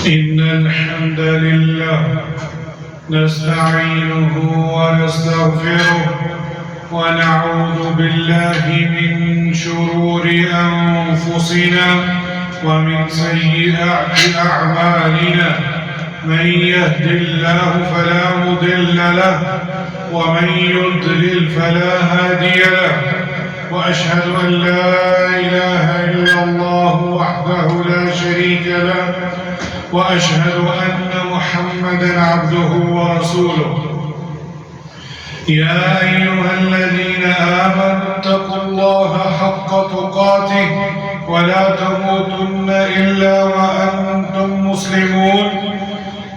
إن الحمد لله نستعينه ونستغفره ونعوذ بالله من شرور أنفسنا ومن سيئات أعمالنا. من يهد الله فلا مضل له ومن يضلل فلا هادي له. وأشهد أن لا إله إلا الله وحده لا شريك له وأشهد أن محمدًا عبده ورسوله. يا أيها الذين آمنوا اتقوا الله حق تقاته ولا تموتن إلا وأنتم مسلمون.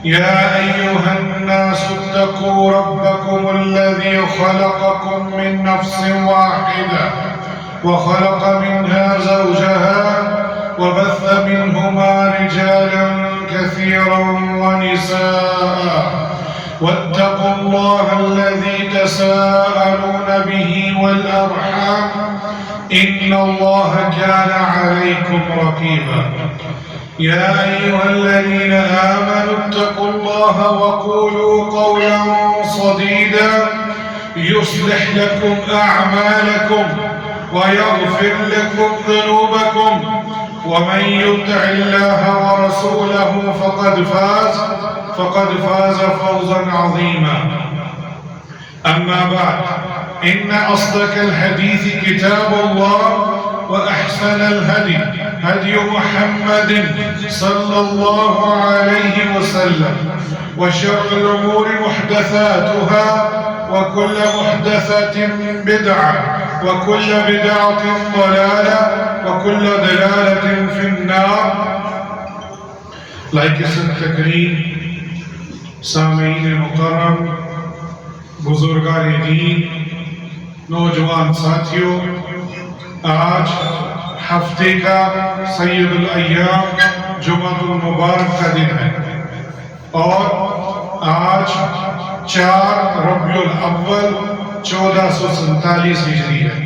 يا أيها الناس اتقوا ربكم الذي خلقكم من نفس واحدة وخلق منها زوجها وبث منهما رجالا كثيرا ونساء. واتقوا الله الذي تساءلون به والأرحام إن الله كان عليكم رقيبا. يا أيها الذين آمنوا اتقوا الله وقولوا قولا سديدا يصلح لكم أعمالكم ويغفر لكم ذنوبكم ومن يطع الله ورسوله فقد فاز فوزا عظيما. أما بعد إن أصدق الحديث كتاب الله وأحسن الهدي هدي محمد صلى الله عليه وسلم وشر الأمور محدثاتها وكل محدثة بدعة وكل بدعة ضلالة وكل ضلالة في النار. لائق تقریم سامعین مکرم، بزرگان دین، نوجوان ساتھیوں، آج ہفتے کا سید الایام جمعۃ المبارک کا دن ہے اور آج 4 ربیع الاول 1447 ہجری ہے،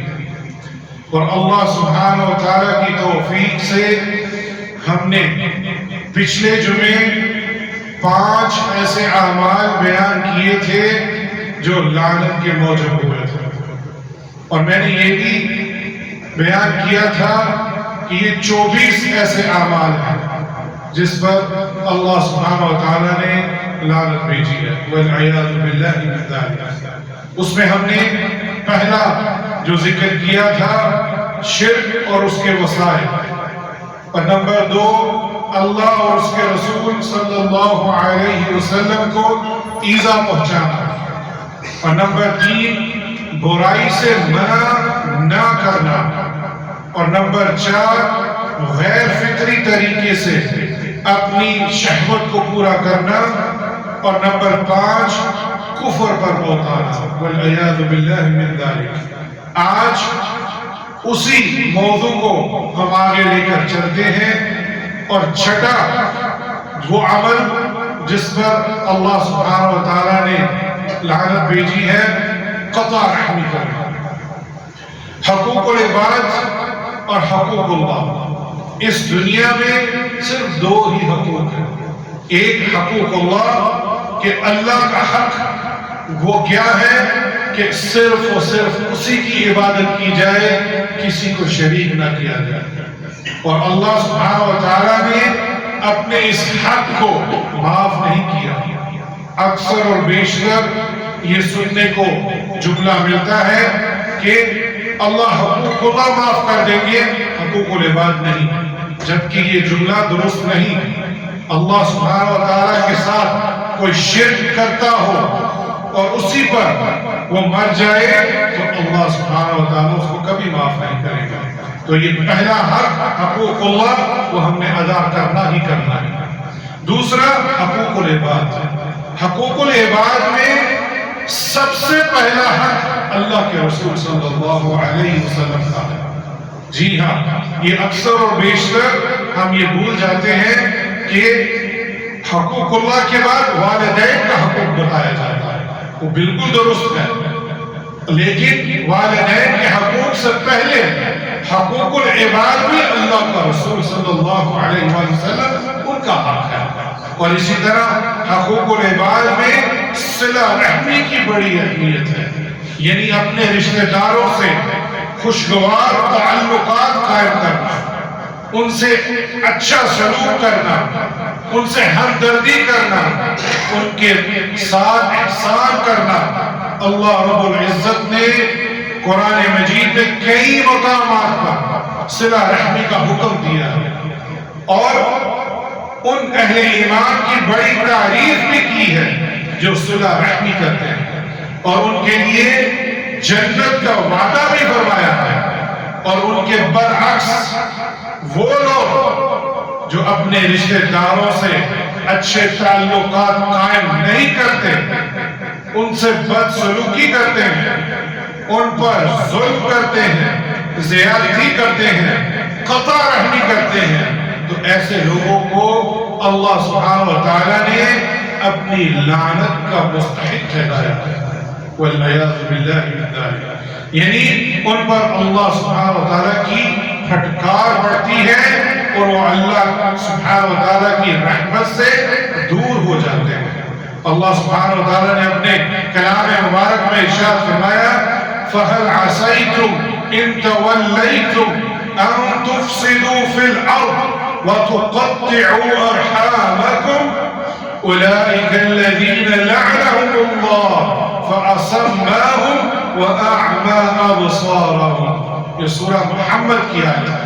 اور اللہ سبحانہ و تعالیٰ کی توفیق سے ہم نے پچھلے جمعے 5 ایسے اعمال بیان کیے تھے جو لعنت کے موجب ہوئے تھے، اور میں نے یہ بھی بیان کیا تھا کہ یہ 24 ایسے اعمال ہیں جس پر اللہ سبحانہ و تعالیٰ نے لعنت بھیجی ہے، والعیاذ باللہ من ذالک۔ اس میں ہم نے پہلا جو ذکر کیا تھا شرک اور اس کے وسائل، اور نمبر 2 اللہ اور اس کے رسول صلی اللہ علیہ وسلم کو ایذا پہنچانا، اور نمبر 3 برائی سے منع نہ کرنا، اور نمبر 4 غیر فطری طریقے سے اپنی شہوت کو پورا کرنا، اور نمبر 5 کفر پر بہتانا، والعیاذ باللہ من ذالک۔ آج اسی موضوع کو ہم آگے لے کر چلتے ہیں، اور چھٹا وہ عمل جس پر اللہ سبحانہ و تعالیٰ نے لعنت بھیجی ہے، قطع رحمی کرنا۔ حقوق العباد اور حقوق اللہ، اس دنیا میں صرف 2 ہی حقوق ہیں۔ ایک حقوق اللہ کہ اللہ کا حق وہ کیا ہے کہ صرف و صرف اسی کی عبادت کی جائے، کسی کو شریک نہ کیا جائے، اور اللہ سبحانہ و تعالیٰ نے اپنے اس حق کو معاف نہیں کیا۔ اکثر اور بیشتر یہ سننے کو جملہ ملتا ہے کہ اللہ حقوق اللہ معاف کر دیں گے، حقوق العباد نہیں، جبکہ یہ جملہ درست نہیں۔ اللہ سبحانہ و تعالیٰ کے ساتھ کوئی شرک کرتا ہو اور اسی پر وہ مر جائے تو اللہ سبحانہ و تعالیٰ اس کو کبھی معاف نہیں کرے گا۔ تو یہ پہلا حق حقوق اللہ وہ ہم نے ادا کرنا ہی کرنا ہے۔ دوسرا حقوق العباد۔ حقوق العباد میں سب سے پہلا حق اللہ کے رسول صلی اللہ علیہ وسلم کا ہے۔ جی ہاں، یہ اکثر اور بیشتر ہم یہ بھول جاتے ہیں کہ حقوق اللہ کے بعد والدین کا حقوق بتایا جاتا ہے، وہ بالکل درست ہے، لیکن والدین کے حقوق سے پہلے حقوق العباد بھی اللہ کا رسول صلی اللہ علیہ وسلم ان کا حق ہے۔ اور اسی طرح حقوق العباد میں صلہ رحمی کی بڑی اہمیت ہے، یعنی اپنے رشتہ داروں سے خوشگوار تعلقات قائم کرنا، ان سے اچھا سلوک کرنا، ان سے ہمدردی کرنا، ان کے ساتھ احسان کرنا۔ اللہ رب العزت نے قرآن مجید میں کئی مقامات پر صلہ رحمی کا حکم دیا ہے، اور ان اہل ایمان کی بڑی تعریف بھی کی ہے جو صلہ رحمی کرتے ہیں، اور ان کے لیے جنت کا وعدہ بھی فرمایا ہے۔ اور ان کے برعکس وہ لوگ جو اپنے رشتہ داروں سے اچھے تعلقات قائم نہیں کرتے، ان سے بدسلوکی کرتے ہیں، ان پر ظلم کرتے ہیں، زیادتی کرتے ہیں، قطع رحمی کرتے ہیں، تو ایسے لوگوں کو اللہ سبحانہ وتعالی نے اپنی لعنت کا مستحق ٹھہرایا ہے، والعیاذ باللہ من ذلک، یعنی ان پر اللہ سبحانہ وتعالی کی پھٹکار پڑتی ہے اور وہ اللہ سبحانہ وتعالی کی رحمت سے دور ہو جاتے ہیں۔ اللہ سبحانہ وتعالی نے اپنے کلام مبارک میں ارشاد فرمایا فَهَلْ عَسَيْتُمْ إِن تَوَلَّيْتُمْ أَن تُفْسِدُوا فِي الْأَرْضِ وَتُقَطِّعُوا أَرْحَامَكُمْ أُولَئِكَ الَّذِينَ لَعَنَهُمُ اللَّهُ فَأَصَمَّاهُمْ وَأَعْمَىٰ أَبْصَارَهُمْ۔ یہ سورہ محمد کی آیت ہے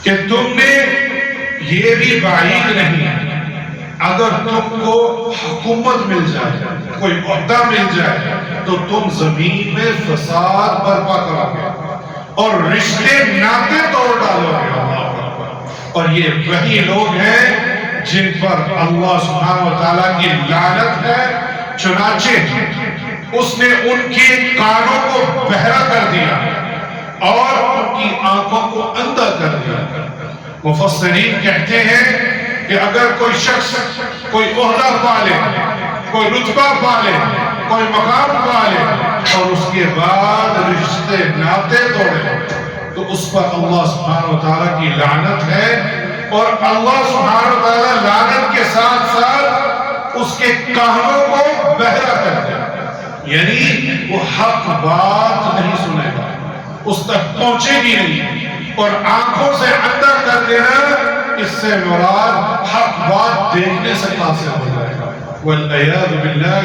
کہ تم نے یہ بھی بعید نہیں اگر تم کو حکومت مل جائے، کوئی عہدہ مل جائے، تو تم زمین میں فساد برپا کرو گے اور رشتے ناطے توڑ ڈالو گے۔ اور یہ وہی لوگ ہیں جن پر اللہ سبحانہ وتعالیٰ کی لعنت ہے، چنانچہ اس نے ان کے کانوں کو بہرا کر دیا اور ان کی آنکھوں کو اندھا کر دیا۔ مفسرین کہتے ہیں کہ اگر کوئی شخص کوئی عہدہ پالے، کوئی رتبہ پالے، کوئی مقام پالے اور اس کے بعد رشتے ناطے توڑے، تو اس پر اللہ سبحانہ وتعالیٰ کی لعنت ہے، اور اللہ سبحانہ وتعالیٰ لعنت کے ساتھ ساتھ اس کے کانوں کو بہرا کر دے، یعنی وہ حق بات نہیں سنے گا، اس تک پہنچے گی نہیں، اور آنکھوں سے اندھا کر دینا اس سے مراد حق بات دیکھنے سے قاصر ہو جائے گا، والعیاذ باللہ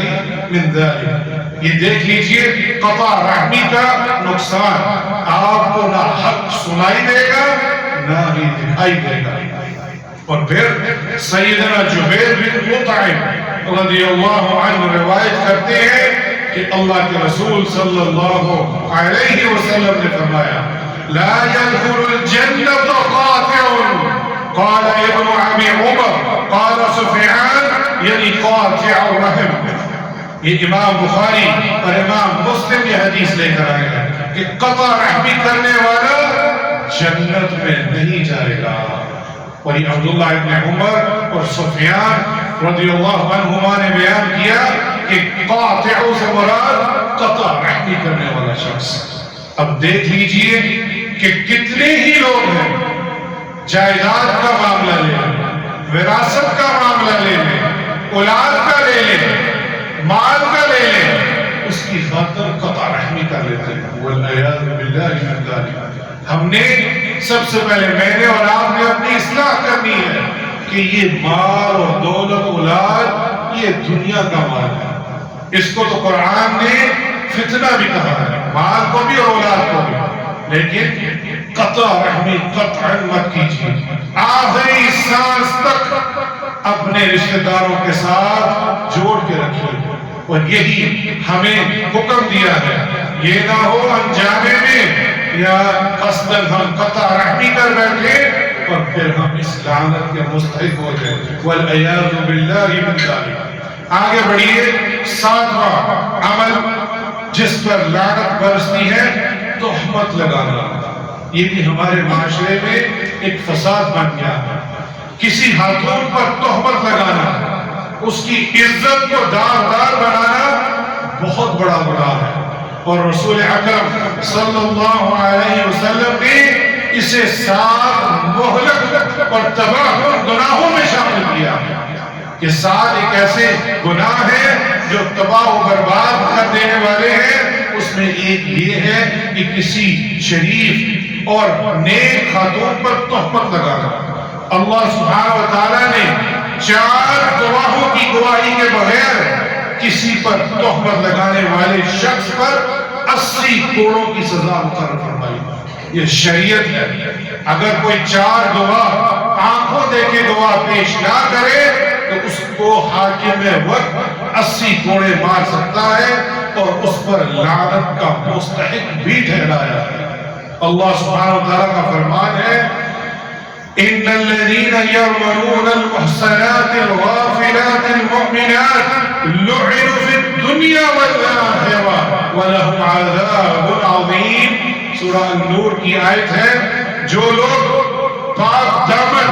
من ذلک۔ یہ دیکھ لیجئے قطع رحمی کا نقصان، آپ کو نہ حق سنائی دے گا نہ ہی دکھائی دے گا۔ اور پھر سیدنا جبیر بن مطعم رضی اللہ عنہ روایت کرتے ہیں کہ اللہ کے رسول صلی اللہ علیہ وسلم نے فرمایا لا يدخل الجنة قاطع، قال ابن ابی عمر قال سفیان یعنی قاطع الرحم۔ یہ امام بخاری اور امام مسلم یہ حدیث لے کر آئے ہیں کہ قطع رحمی کرنے والا جنت میں نہیں جائے گا۔ اور یہ عبداللہ ابن عمر اور سفیان رضی اللہ عنہما نے بیان کیا کہ قاطع سے مراد قطع رحمی کرنے والا شخص۔ اب دیکھ لیجئے کہ کتنے ہی لوگ ہیں جائیداد کا معاملہ لے لیں، وراثت کا معاملہ لے لیں، اولاد کا لے لیں، مال کا لے لیں، اس کی خاطر قطع رحمی کر لیتے ہیں، والعیاذ باللہ من ذلک۔ ہم نے سب سے پہلے میں نے اور آپ نے اپنی اصلاح کرنی ہے کہ یہ مال اور دولت اولاد یہ دنیا کا مال ہے، اس کو تو قرآن نے فتنہ بھی کہا ہے، مال کو بھی اور اولاد کو بھی، لیکن قطع رحمی قطع مت کیجیے، آخری سانس تک اپنے رشتہ داروں کے ساتھ جوڑ کے رکھیے، اور یہی ہمیں حکم دیا ہے۔ یہ نہ ہو انجانے میں یا قصداً ہم قطع رحمی کر بیٹھے اور پھر ہم اس لعنت کے مستحق ہو جائیں، والعیاذ باللہ من ذلک۔ آگے بڑھیے، ساتواں عمل جس پر لعنت برستی ہے تہمت لگانا۔ یہ بھی ہمارے معاشرے میں ایک فساد بن گیا ہے، کسی خاتون پر تہمت لگانا، اس کی عزت کو داغدار بنانا بہت بڑا گناہ ہے، اور رسول اکرم صلی اللہ علیہ وسلم نے اسے 7 مہلک اور تباہ گناہوں میں شامل کیا۔ کہ 7 ایک ایسے گناہ ہیں جو تباہ و برباد کر دینے والے ہیں۔ اس میں ایک یہ ہے کہ کسی شریف اور نیک خاتون پر تہمت لگانا۔ اللہ سبحانہ و تعالیٰ نے 4 گواہوں کی گواہی کے بغیر کسی پر تہمت لگانے والے شخص پر 80 کوڑوں کی سزا مقرر فرمائی۔ یہ شریعت ہے۔ اگر کوئی 4 گواہ آنکھوں دیکھے گواہ پیش نہ کرے تو اس کو حاکم وقت 80 کوڑے مار سکتا ہے اور اس پر لعنت کا مستحق بھی ٹھہرایا ہے۔ اللہ سبحانہ وتعالیٰ کا فرمان ہے ان الذين يرمون المحصنات الغافلات المؤمنات لعنوا في الدنيا والآخرة ولهم عذاب عظيم۔ سورہ النور کی آیت ہے، جو لوگ پاک دامن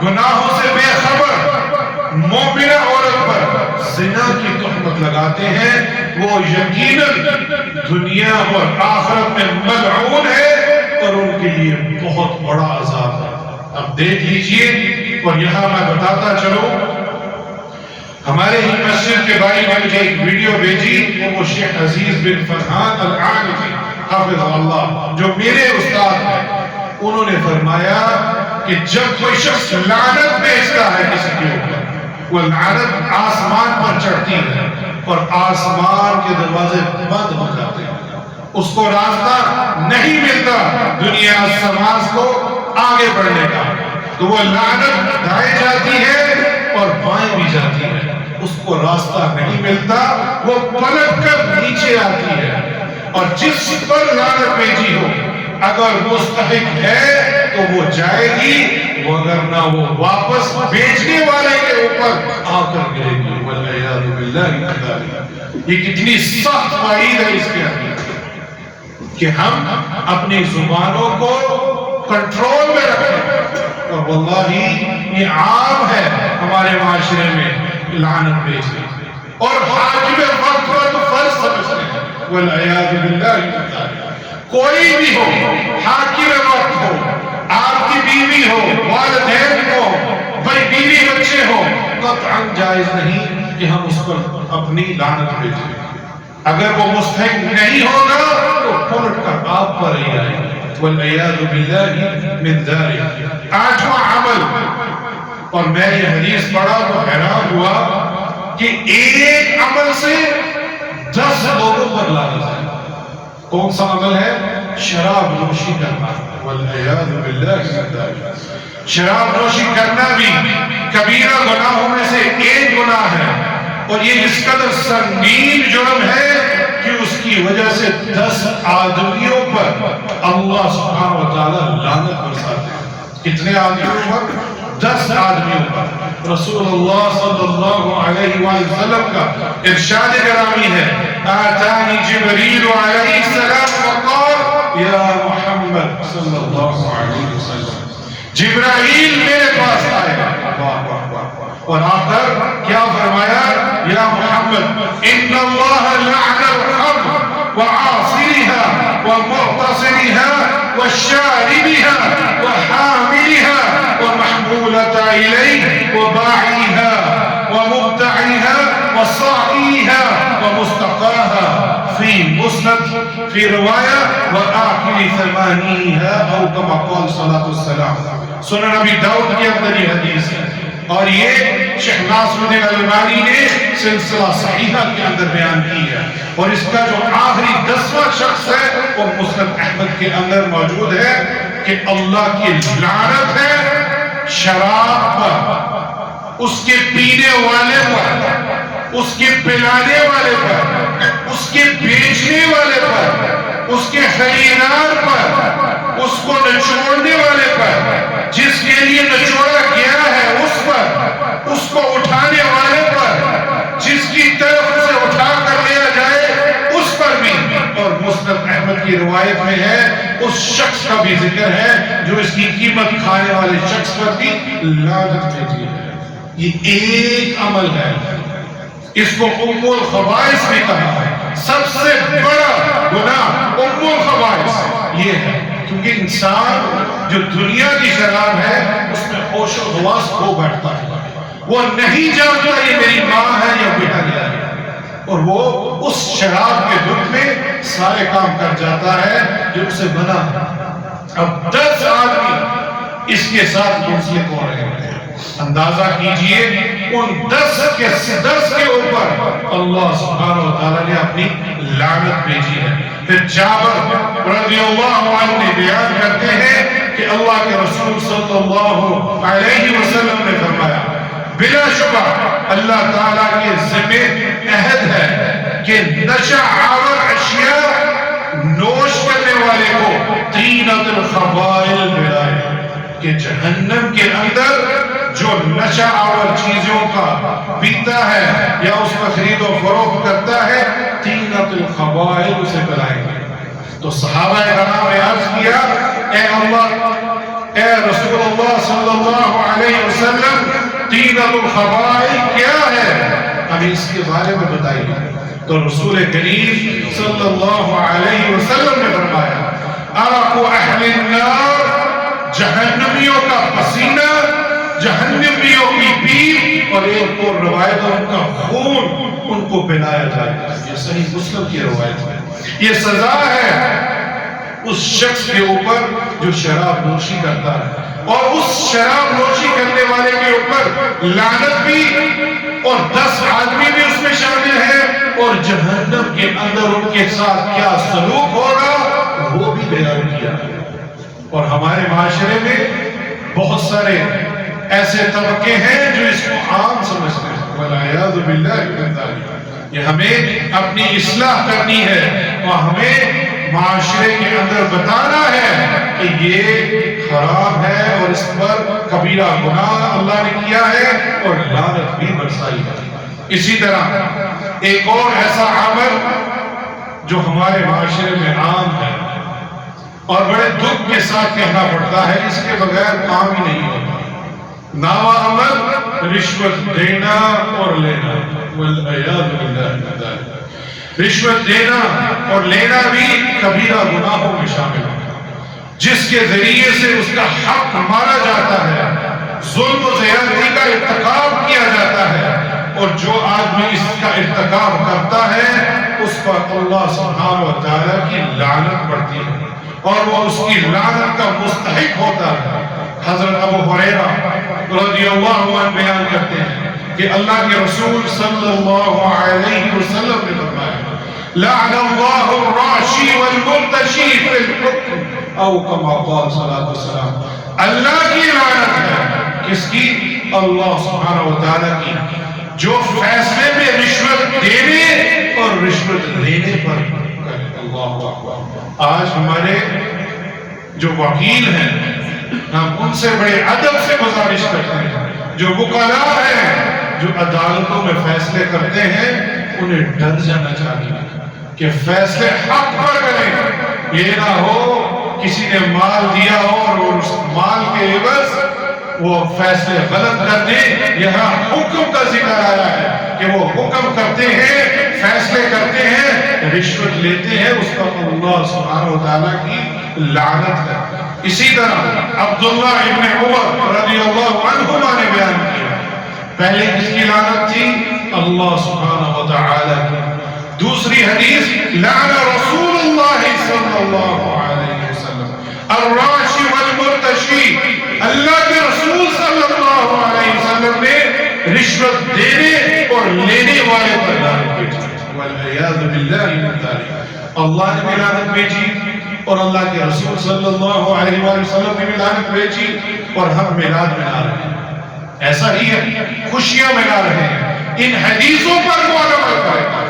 گناہوں سے بے خبر مومنہ عورت پر زنا کی تہمت لگاتے ہیں، وہ یقیناً دنیا اور آخرت میں ملعون ہے اور ان کے لیے بہت بڑا عذاب ہے۔ اب دیکھ لیجئے، اور یہاں میں بتاتا چلوں، ہمارے ہی مسجد کے بھائی نے مجھے ایک ویڈیو بھیجی، وہ شیخ عزیز بن فرحان العنفی حافظ اللہ جو میرے استاد ہیں، انہوں نے فرمایا کہ جب کوئی شخص لعنت بھیجتا ہے کسی کے اوپر، وہ لعنت آسمان پر چڑھتی ہے اور آسمان کے دروازے بند ہو جاتے ہیں، اس کو راستہ نہیں ملتا دنیا سماج کو آگے بڑھنے کا، تو وہ لعنت دائیں جاتی ہے اور بائیں بھی جاتی ہے، اس کو راستہ نہیں ملتا، وہ پلٹ کر نیچے آتی ہے، اور جس پر لعنت بھیجی ہو اگر مستحق ہے تو وہ جائے گی، وگرنہ وہ واپس بیچنے والے کے اوپر آ کر گرے گی۔ والعیاذ باللہ، یہ کتنی سخت وعید ہے اس کے اندر کہ ہم اپنی زبانوں کو کنٹرول میں رکھیں، اور واللہ یہ عام ہے ہمارے معاشرے میں لعنت بھیجنا، اور حاکم وقت کو تو فرض سمجھتے ہیں۔ والعیاذ باللہ، کوئی بھی ہو، حاکم وقت ہو، آپ کی بیوی ہو، والدین ہو، بھائی بیوی بچے ہو، قطعاً جائز نہیں کہ ہم اس پر اپنی لعنت بھیجیں۔ اگر وہ مستحق نہیں ہوگا تو پلٹ کر آپ پر ہی آئے گا۔ والعیاذ باللہ من ذالک۔ 8واں عمل، اور میں یہ حدیث پڑھا تو حیران ہوا کہ ایک عمل سے 10 لوگوں پر لعنت ہے۔ کون سا عمل ہے؟ شراب نوشی کرنا۔ والعیاذ باللہ من ذالک۔ شراب نوشی کرنا بھی کبیرہ گناہوں میں سے ایک گناہ ہے، اور یہ اس قدر سنگین جرم ہے کہ اس کی وجہ سے 10 آدمیوں پر اللہ سبحانہ وتعالیٰ لعنت برساتے ہیں۔ کتنے آدمیوں پر؟ 10 آدمیوں پر۔ رسول اللہ صلی اللہ علیہ وآلہ وسلم کا ارشاد گرامی ہے، آتانی جبریل علیہ السلام وقال یا محمد صلی اللہ علیہ وسلم، جبرائیل میرے پاس آئے، اور آ کر کیا فرمایا؟ یا محمد ان اللہ لعن الخمر وعاصرها ومعتصرها وشاربها وحاملها ومحمولة إليه وباعيها ومبتعيها وصاعيها ومستقاها في مسند في رواية وآكل ثمانيها أو كما قال صلاة السلام۔ سنن نبی داؤد کے اندر یہ حدیث ہے، اور یہ شیخ ناصر الدین الالبانی نے سلسلہ صحیحہ کے اندر بیان کی ہے، اور اس کا جو آخری 10واں شخص ہے وہ مسند احمد کے اندر موجود ہے کہ اللہ کی لعنت ہے شراب پر، اس کے پینے والے پر، اس کے پلانے والے پر، اس کے بیچنے والے پر، اس کے خریدار پر، اس کو نچوڑنے والے پر، جس کے لیے نچوڑا گیا ہے اس پر، اس کو اٹھانے والے پر، جس کی طرف سے اٹھا کر لیا جائے اس پر بھی، اور مسند احمد کی روایت میں ہے اس شخص کا بھی ذکر ہے جو اس کی قیمت کھانے والے شخص پر بھی لعنت بھیجی ہے۔ یہ ایک عمل ہے، اس کو ام الخبائث بھی کہا ہے۔ سب سے بڑا گناہ ام الخبائث یہ ہے، کیونکہ انسان جو دنیا کی شراب ہے اس میں ہوش و حواس کھو بیٹھتا ہے، وہ نہیں جانتا یہ میری ماں ہے یا بیٹا گیا ہے، اور وہ اس شراب کے دکھ میں سارے کام کر جاتا ہے جو اسے منع ہے۔ اب 10 آدمی اس کے ساتھ منسلک ہو رہے ہیں، اندازہ کیجئے ان 10 کے اوپر اللہ سبحانہ و تعالیٰ نے اپنی لعنت بھیجی ہے۔ پھر جابر رضی اللہ عنہ نے بیان کرتے ہیں کہ اللہ کے رسول صلی اللہ علیہ وسلم نے فرمایا بلا شبہ اللہ تعالیٰ کے ذمہ عہد ہے کہ نشہ آور اشیاء نوش کرنے والے کو طینۃ الخبائل ملائے، کہ جہنم کے اندر جو نشہ آور چیزوں کا پیتا ہے یا اس کا خرید و فروخت کرتا ہے طینۃ الخبائل اسے پلائیں گے۔ تو صحابہ کرام نے عرض کیا اے رسول اللہ صلی اللہ علیہ وسلم طینۃ الخبائل کیا ہے، ہمیں اس کے بارے میں بتائیے۔ تو رسول کریم صلی اللہ علیہ وسلم نے فرمایا عرق اہل النار، جہنمیوں کا پسینہ، جہنمیوں کی پیپ، اور ایک اور روایت ہے ان کا خون ان کو پلایا جائے۔ یہ صحیح مسلم کی روایت ہے۔ یہ سزا ہے اس شخص کے اوپر جو شراب نوشی کرتا ہے، اور اس شراب نوشی کرنے والے کے اوپر لعنت بھی، اور 10 آدمی بھی اس میں شامل ہیں، اور جہنم کے اندر ان کے ساتھ کیا سلوک ہوگا وہ بھی بیان کیا ہے۔ اور ہمارے معاشرے میں بہت سارے ایسے طبقے ہیں جو اس کو عام سمجھتے ہیں، والعیاذ باللہ من ذالک۔ یہ ہمیں اپنی اصلاح کرنی ہے اور ہمیں معاشرے کے اندر بتانا ہے کہ یہ حرام ہے اور اس پر کبیرہ گناہ اللہ نے کیا ہے اور لعنت بھی برسائی ہے۔ اسی طرح ایک اور ایسا عمل جو ہمارے معاشرے میں عام ہے اور بڑے دکھ کے ساتھ کہنا پڑتا ہے، اس کے بغیر کام ہی نہیں ہوتا، ناوا عمل رشوت دینا اور لینا، والعیاذ باللہ من ذالک۔ رشوت دینا اور لینا بھی کبیرہ گناہوں میں شامل ہے، جس کے ذریعے سے اس کا حق مارا جاتا ہے، ظلم و زیادتی کا ارتکاب کیا جاتا ہے، اور جو آدمی اس کا ارتکاب کرتا ہے اس پر اللہ سبحانہ و تعالیٰ کی لعنت پڑتی ہے اور وہ اس کی لعنت کا مستحق ہوتا ہے۔ حضرت ابو ہریرہ رضی اللہ عنہ بیان کرتے ہیں کہ اللہ کے رسول صلی اللہ علیہ وسلم نے فرمایا لعن اللہ الراشی والمرتشی فی الحکم، او کما قال صلی اللہ علیہ وسلم، اللہ کی لعنت ہے، کس کی؟ اللہ سبحانہ و تعالیٰ کی، جو فیصلے میں رشوت دینے اور رشوت لینے پر کرے۔ اللہ اکبر۔ آج ہمارے جو وکیل ہیں ہم ان سے بڑے ادب سے گزارش کرتے ہیں، جو وکلاء ہیں جو عدالتوں میں فیصلے کرتے ہیں انہیں ڈر جانا چاہیے کہ فیصلے حق پر کریں، یہ نہ ہو کسی نے مال دیا ہو اور اس مال کے عوض وہ فیصلے غلط کر دیں۔ یہاں حکم کا ذکر آیا ہے کہ وہ حکم کرتے ہیں، فیصلے کرتے ہیں، رشوت لیتے ہیں، اس پر اللہ سبحانہ و تعالیٰ کی لعنت ہے۔ اسی طرح عبداللہ ابن عمر رضی اللہ عنہما نے بیان کیا، پہلے کس کی لعنت تھی؟ اللہ سبحانہ و تعالیٰ کی۔ دوسری حدیث لعن رسول اللہ صلی اللہ علیہ وسلم الراشی والمرتشی، اللہ کے رسول صلی اللہ علیہ وسلم نے رشوت دینے اور لینے والے پر لعنت بھیجی، والعیاذ باللہ من ذالک۔ اللہ نے بھی لعنت بھیجی اور اللہ کے رسول صلی اللہ علیہ وسلم نے بھی لعنت بھیجی، اور ہم میلاد منا رہے ہیں، ایسا ہی ہے، خوشیاں منا رہے ہیں۔ ان حدیثوں پر کون عمل کرے گا؟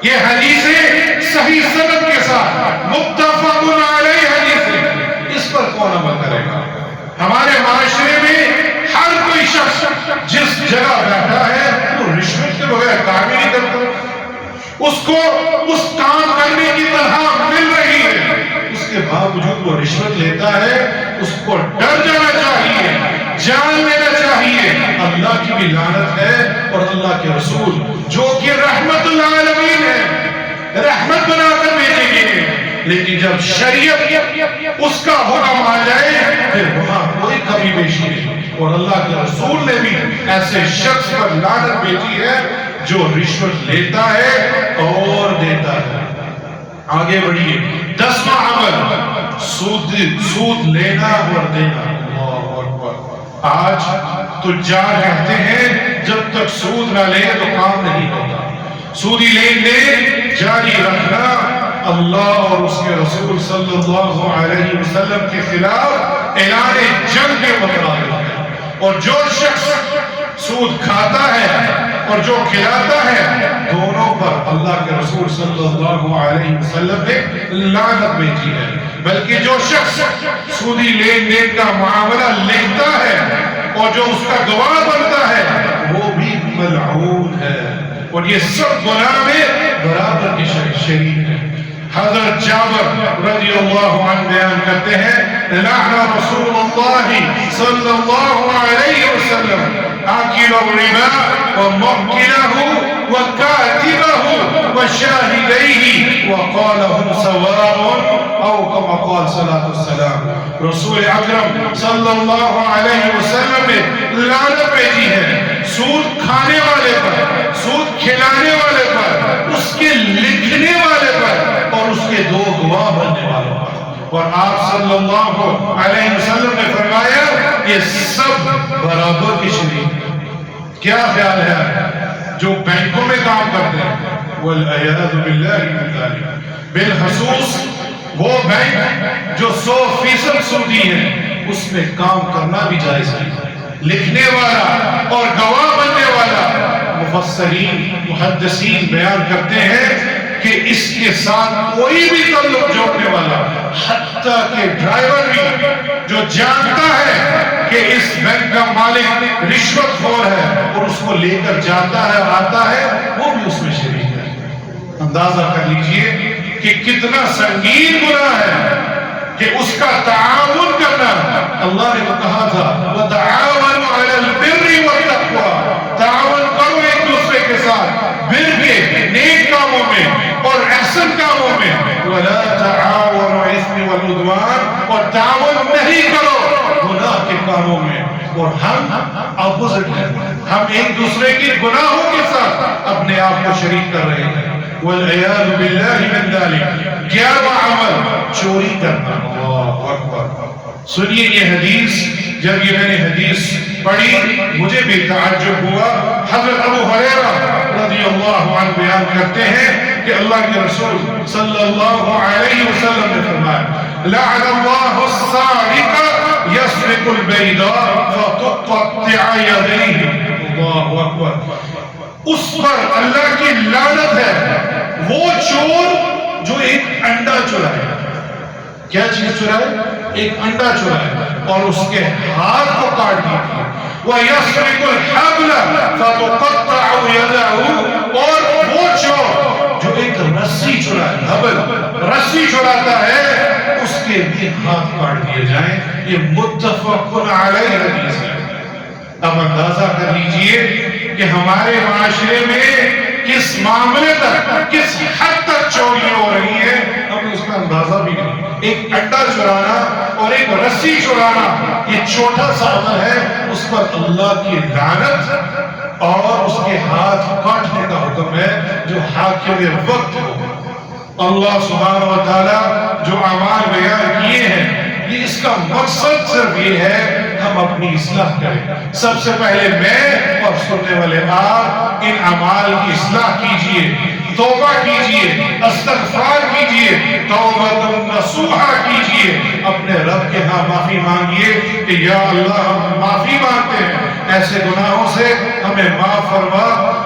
یہ حدیثیں صحیح سند کے ساتھ متفق علیہ حدیثیں، اس پر کون عمل کرے گا؟ ہمارے معاشرے میں ہر کوئی شخص جس جگہ بیٹھا ہے وہ رشوت کے بغیر کام ہی نہیں کرتا، اس کو اس کام کرنے کی تنخواہ مل رہی ہے، اس کے باوجود وہ رشوت لیتا ہے، اس کو ڈر جانا چاہیے، جان لینا چاہیے۔ اللہ کی بھی لعنت ہے اور اللہ کے رسول جو کہ رحمت العالمین ہے، رحمت بنا کر بھیجے گئے، لیکن جب شریعت اس کا حکم آ جائے پھر وہاں کوئی کمی بیشی نہیں۔ اور اللہ کے رسول نے بھی ایسے شخص پر لعنت بھیجی ہے جو رشوت لیتا ہے اور دیتا ہے۔ آگے بڑھیے، 10واں عمل سود لینا اور دینا۔ اللہ اکبر۔ آج تجار کہتے ہیں جب تک سود نہ لے تو کام نہیں ہوتا۔ سودی لین دین جاری رکھنا اللہ اور اس کے رسول صلی اللہ علیہ وسلم کے خلاف اعلان جنگ کے مترادف ہے۔ اور جو شخص سود کھاتا ہے اور جو کھلاتا ہے، دونوں پر اللہ کے رسول صلی اللہ علیہ وسلم نے لعنت بھیجی ہے۔ بلکہ جو شخص سودی لین دین کا معاملہ لکھتا ہے اور جو اس کا گواہ بنتا ہے، وہ بھی ملعون ہے، اور یہ سب گناہ میں برابر کی شریک ہے۔ حضرت جابر رضی اللہ عنہ بیان کرتے ہیں، لعن رسول اللہ صلی اللہ علیہ وسلم آکل الربا وموکلہ وکاتبہ وشاہدیہ وقال هم سواء، او کما قال صلی اللہ علیہ وسلم۔ رسول اکرم صلی اللہ علیہ وسلم نے لعنت بھیجی ہے سود کھانے والے پر، سود کھلانے والے پر، اس کے لکھنے والے پر، اور اس کے دو گواہ بننے والوں پر۔ اور آپ صلی اللہ علیہ وسلم نے فرمایا یہ سب برابر کی شریک ہے۔ کیا خیال ہے جو بینکوں میں کام کرتے ہیں، والعیاذ باللہ من ذالک، بالخصوص وہ بینک جو 100% سودی ہے، اس میں کام کرنا بھی جائز ہے۔ لکھنے والا اور گواہ بننے والا، مفسرین محدثین بیان کرتے ہیں کہ اس کے ساتھ کوئی بھی تعلق جوڑنے والا، حتیٰ کہ ڈرائیور بھی جو جانتا ہے کہ اس بینک کا مالک رشوت خور ہے اور اس کو لے کر جاتا ہے اور آتا ہے، وہ بھی اس میں شریک ہے۔ اندازہ کر لیجئے کہ کتنا سنگین گناہ ہے کہ اس کا تعاون کرنا۔ اللہ نے کہا تھا وَتَعَاوَنُوا عَلَى الْبِرِّ وَالتَّقْوَىٰ، تعاون کرو ایک دوسرے کے ساتھ بر کے نیک کاموں میں اور احسن کاموں میں، وَلَا تَعَاوَنُوا عَلَى الْإِثْمِ وَالْعُدْوَانِ، اور تعاون نہیں کرو گناہ کے کاموں میں۔ اور ہم اپوزٹ ہیں، ہم ایک دوسرے کے گناہوں کے ساتھ اپنے آپ کو شریک کر رہے ہیں۔ والعیاذ باللہ من ذالک۔ 11واں عمل چوری کرنا۔ اللہ اکبر۔ سنیے یہ حدیث، جب یہ میں نے حدیث پڑھی مجھے بھی تعجب ہوا۔ حضرت ابو ہریرہ رضی اللہ عنہ بیان کرتے ہیں کہ اللہ کے رسول صلی اللہ علیہ وسلم نے فرمایا، لعن اللہ السارق يسرق البيضاء فتقطع يديه۔ اللہ اکبر۔ اس پر اللہ کی لعنت ہے، وہ چور جو ایک انڈا چرائے۔ کیا چیز چرائے؟ ایک انڈا چرائے اور اس کے ہاتھ کو کاٹ دیا۔ وَيَسْرِقُ الْحَبْلَ فَتُقَطَّعُ يَدَهُ، اور وہ چور جو ایک رسی چرائے، حبل رسی چراتا ہے، اس کے بھی ہاتھ کاٹ دیے جائیں۔ یہ متفق علیہ حدیث ہے۔ اب اندازہ کر لیجئے کہ ہمارے معاشرے میں کس معاملے تک، کس حد تک چوری ہو رہی ہے، ہمیں اس کا اندازہ بھی نہیں۔ ایک انڈا چرانا اور ایک رسی چرانا یہ چھوٹا سا عمل ہے، اس پر اللہ کی لعنت اور اس کے ہاتھ کاٹنے کا حکم ہے جو حاکم وقت ہو۔ اللہ سبحانہ و تعالی جو اعمال بیان کیے ہیں، یہ اس کا مقصد صرف یہ ہے ہم اپنی اصلاح کریں۔ سب سے پہلے میں اور سننے والے آپ ان اعمال کی اصلاح کیجئے، توبہ کیجئے، استغفار کیجئے، توبہ نصوحہ کیجئے، اپنے رب کے ہاں معافی مانگیے کہ یا اللہ ہم معافی مانگتے ہیں، ایسے گناہوں سے ہمیں معاف فرما۔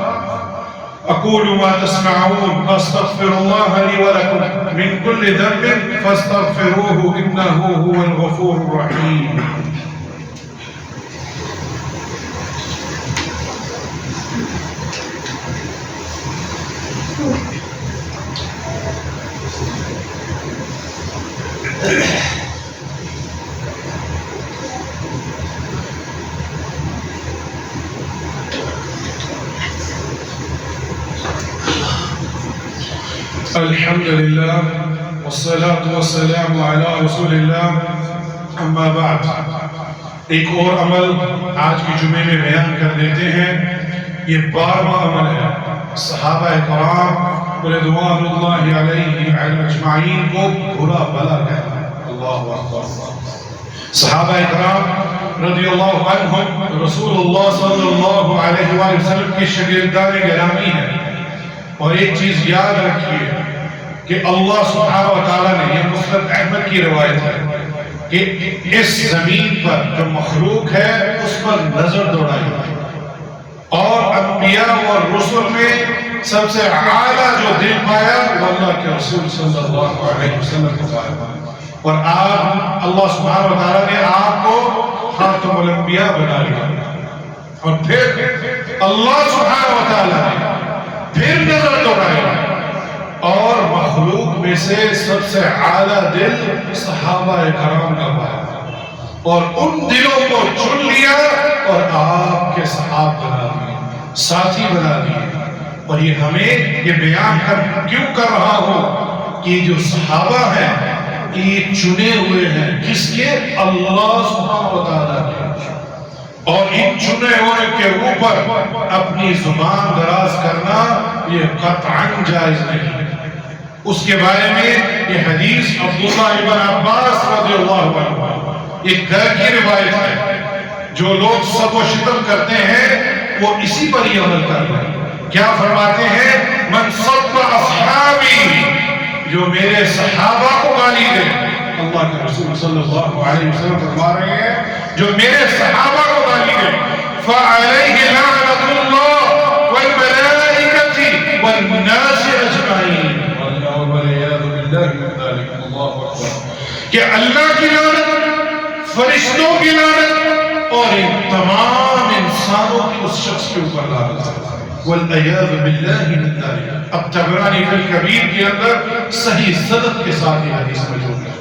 اقول ما تسمعون استغفر الله لي ولكم من كل ذنب فاستغفروه انه هو الغفور الرحيم۔ الحمد لله والصلاة والسلام على رسول الله، أما بعد۔ ایک اور عمل آج کے جمعے میں بیان کر دیتے ہیں، یہ 12واں عمل ہے۔ صحابہ کرام رضوان اللہ علیہ اجمعین کو برا بلا کہنا ہے۔ اللہ اکبر۔ صحابہ کرام رضی اللہ عنہم رسول اللہ صلی اللہ علیہ وآلہ وسلم کے شاگردان گرامی ہیں، اور ایک چیز یاد رکھیے کہ اللہ سبحانہ و تعالیٰ نے، یہ مسند احمد کی روایت ہے، کہ اس زمین پر جو مخلوق ہے اس پر نظر دوڑائی، اور انبیاء اور رسل میں سب سے اعلیٰ جو دل پایا وہ اللہ کے رسول صلی اللہ علیہ وسلم کو پایا، اور آپ اللہ سبحانہ و تعالیٰ نے آپ کو خاتم الانبیاء بنا لیا، اور پھر اللہ سبحانہ و تعالیٰ نے پھر نظر دوڑائی، اور مخلوق میں سے سب سے اعلیٰ دل صحابہ کرام کا پایا، اور ان دلوں کو چن لیا اور آپ کے صحاب بنا دیے، ساتھی بنا دیے۔ اور یہ ہمیں یہ بیان کیوں کر رہا ہوں کہ جو صحابہ ہیں یہ چنے ہوئے ہیں، کس کے؟ اللہ سبحانہ و تعالیٰ کے، اور ان چنے ہونے کے اوپر اپنی زبان دراز کرنا یہ قطعاً جائز نہیں۔ اس کے بارے میں یہ حدیث عبداللہ ابن عباس رضی اللہ عنہ، ایک گھر کی روایت ہے، جو لوگ سب و شتم کرتے ہیں وہ اسی پر یہ عمل کر رہے ہیں۔ کیا فرماتے ہیں؟ من سب اصحابی، جو میرے صحابہ کو گالی دے، اللہ کے رسول صلی اللہ علیہ وسلم فرما رہے ہیں جو میرے صحابہ کو گالی دے، فعلیہ لعنۃ اللہ والملائکۃ والناس اجمعین، کہ اللہ کی لعنت، فرشتوں کی لعنت، اور ان تمام انسانوں کی اس شخص کے اوپر لعنت ہے، والعیاذ باللہ من ذلک۔ اب طبرانی فی الکبیر کے اندر صحیح صدق کے ساتھ یہ حدیث موجود ہے۔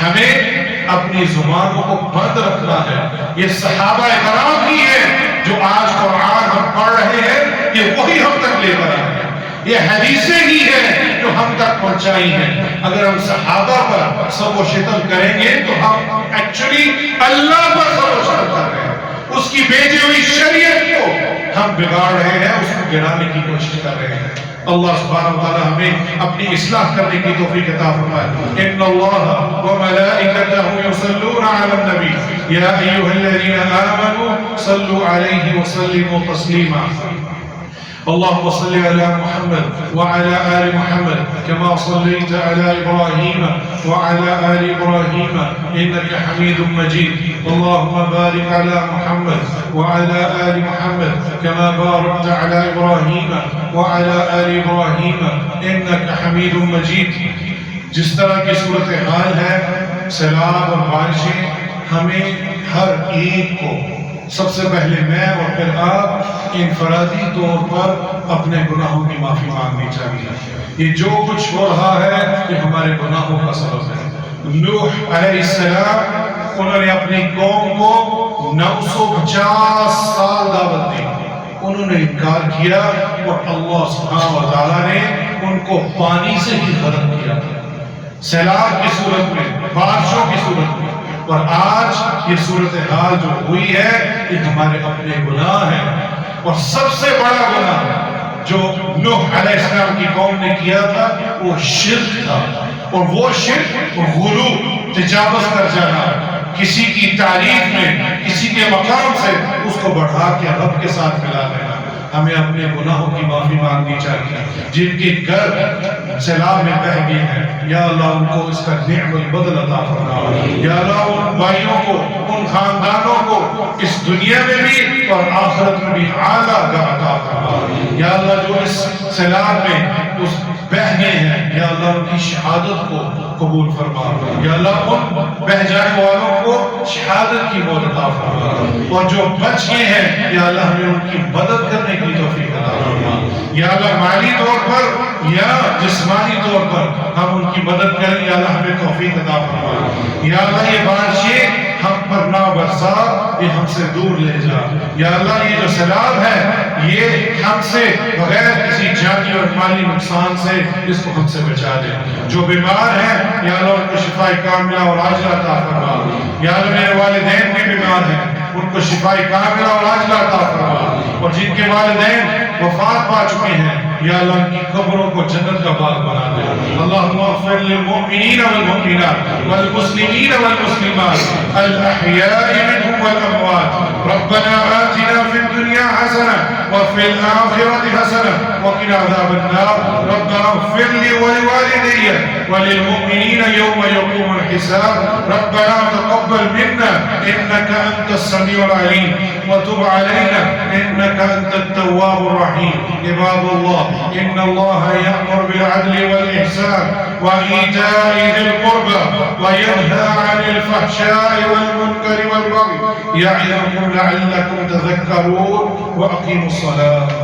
ہمیں اپنی زبانوں کو بند رکھنا ہے۔ یہ صحابہ کرام ہی ہیں جو آج قرآن ہم پڑھ رہے ہیں، یہ وہی ہم تک لے کر آئے ہیں، یہ حدیثیں ہی ہیں جو ہم تک پہنچائی ہیں۔ اگر ہم صحابہ پر سب و شتم کریں گے تو ہم ایکچولی اللہ پر سب و شتم کر رہے ہیں، اس کی بھیجی ہوئی شریعت کو ہم بگاڑ رہے ہیں، اس کو گرانے کی کوشش کر رہے ہیں۔ اللہ سبحانہ وتعالی ہمیں اپنی اصلاح کرنے کی توفیق عطا فرمائے۔ ان اللہ وملائکتہ یصلون علی النبی یا ایھا الذین آمنوا صلوا علیہ وسلموا تسلیما۔ اللهم صل على محمد وعلى آل محمد كما صليت على إبراهيم وعلى آل إبراهيم إنك حميد مجيد. اللهم بارك على محمد وعلى آل محمد كما باركت على إبراهيم وعلى آل إبراهيم إنك حميد مجيد. جس طرح کی صورتحال ہے، سیلاب اور بارشیں، ہمیں ہر ایک کو سب سے پہلے میں اور پھر آپ انفرادی طور پر اپنے گناہوں کی معافی مانگنی چاہیے۔ یہ جو کچھ ہو رہا ہے یہ ہمارے گناہوں کا سبب ہے۔ نوح علیہ السلام، انہوں نے اپنی قوم کو 950 سال دعوت دی، انہوں نے انکار کیا اور اللہ سبحانہ و تعالیٰ نے ان کو پانی سے ہی غرق کیا، سیلاب کی صورت میں، بارشوں کی صورت میں۔ اور آج یہ صورتحال جو ہوئی ہے یہ ہمارے اپنے گناہ ہیں، اور سب سے بڑا گناہ جو نوح علیہ السلام کی قوم نے کیا تھا وہ شرک تھا، اور وہ شرک غلو، تجاوز کر جانا، کسی کی تعریف میں کسی کے مقام سے اس کو بڑھا کے رب کے ساتھ ملا دینا۔ ہمیں اپنے گناہوں کی معافی مانگنی چاہیے۔ جن کے گھر سیلاب میں بہہ گئے ہیں، یا اللہ ان کو اس کا نعم البدل عطا فرما، یا اللہ ان بھائیوں کو، ان خاندانوں کو اس دنیا میں بھی اور آخرت میں بھی اعلیٰ کا عطا فرما، یا اللہ جو اس سیلاب میں اس بہہ گئے ہیں، یا اللہ ان کی شہادت کو قبول فرما، یا اللہ ان بہہ جانے والوں کو شہادت کی موت عطا فرما، اور جو بچ گئے ہیں یا اللہ ہمیں ان کی مدد کرنے کی توفیق عطا فرما، یا اللہ مالی طور پر یا جسمانی طور پر ہم ان کی مدد کریں، یا اللہ ہمیں توفیق عطا فرما، یا اللہ یہ بارشیں ہم پر نہ برسا، یہ ہم سے دور لے جا، یا اللہ یہ جو سیلاب ہے یہ ہم سے بغیر کسی جانی اور مالی نقصان سے اس کو ہم سے بچا دے. جو بیمار ہیں یا اللہ ان کو شفاء کاملہ اور عاجلہ عطا فرما. یا اللہ میرے والدین بھی بیمار ہیں ان کو شفاء کاملہ اور عاجلہ عطا فرما. اور جن کے والدین وفات پا چکے ہیں یا اللہ ان کی قبروں کو جنت کا باغ بنا دے. اللہم اغفر للمؤمنین والمؤمنات والمسلمین والمسلمات الاحیاء منهم والاموات. ربنا آتنا في الدنيا حسنة وفي الآخرة حسنة وقنا عذاب النار. ربنا اغفر لي ولوالدي وللمؤمنين يوم يقوم الحساب. ربنا تقبل منا إنك أنت السميع العليم وتب علينا إنك أنت التواب الرحيم. عباد الله إن الله يأمر بالعدل والإحسان وإيتاء ذي القربى وينهى عن الفحشاء والمنكر والبغي يعظكم لعلكم تذكرون. وأقيموا الصلاة.